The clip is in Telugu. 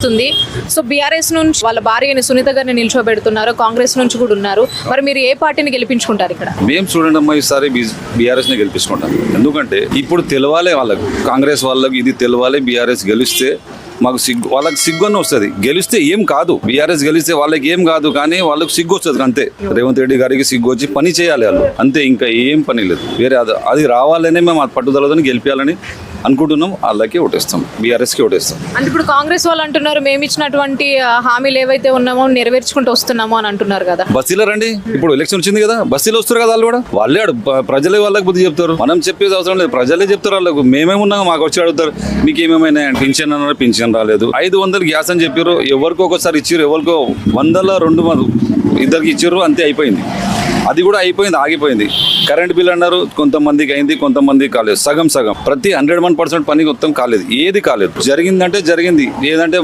ఉంది. సో బీఆర్ఎస్ నుంచి వాళ్ళ భార్యని సునీత గారిని నిల్చోబెడుతున్నారు, కాంగ్రెస్ నుంచి కూడా ఉన్నారు. మరి మీరు ఏ పార్టీని గెలిపించుకుంటారు ఇక్కడ? మేము చూడండి అమ్మా, ఈసారి బీఆర్ఎస్ ని గెలిపించుకుంటాం. ఎందుకంటే ఇప్పుడు తెలవాలి వాళ్ళకు, కాంగ్రెస్ వాళ్ళకు ఇది తెలవాలి. బీఆర్ఎస్ గెలిస్తే మాకు సిగ్గు, వాళ్ళకి సిగ్గు అని వస్తుంది. గెలిస్తే ఏం కాదు, బీఆర్ఎస్ గెలిస్తే వాళ్ళకి ఏం కాదు, కానీ వాళ్ళకి సిగ్గు వస్తుంది అంతే. రేవంత్ రెడ్డి గారికి సిగ్గు వచ్చి పని చేయాలి వాళ్ళు, అంతే. ఇంకా ఏం పని లేదు వేరే. అది రావాలనే మేము పట్టుదలతో గెలిపించాలని అనుకుంటున్నాం. వాళ్ళకి ఓటేస్తాం, బీఆర్ఎస్కి ఓటేస్తాం. అంటే ఇప్పుడు కాంగ్రెస్ వాళ్ళు అంటున్నారు మేము ఇచ్చినటువంటి హామీలు ఏవైతే ఉన్నామో నెరవేర్చుకుంటూ వస్తున్నామో అని అంటున్నారు కదా. బస్సులో రండి, ఇప్పుడు ఎలక్షన్ వచ్చింది కదా, బస్సులో వస్తారు కదా వాళ్ళు కూడా. వాళ్ళే ప్రజలే వాళ్ళకి బుద్ధి చెప్తారు, మనం చెప్పేది అవసరం లేదు. ప్రజలే చెప్తారు వాళ్ళకు. మేమేమున్నాం, మాకు వచ్చి అడుగుతారు మీకు ఏమేమైనా పింఛన్ అన్నారు, పింఛన్ రాలేదు. 500 గ్యాస్ అని చెప్పారు, ఎవరికో ఒకసారి ఇచ్చారు, ఎవరికో 100-200 ఇద్దరికి ఇచ్చారు, అంతే అయిపోయింది. అది కూడా అయిపోయింది, ఆగిపోయింది. కరెంట్ బిల్ అన్నారు, కొంతమందికి అయింది, కొంతమందికి కాలేదు. సగం ప్రతి 101% పని మొత్తం కాలేదు, ఏది కాలేదు. జరిగిందంటే జరిగింది, ఏదంటే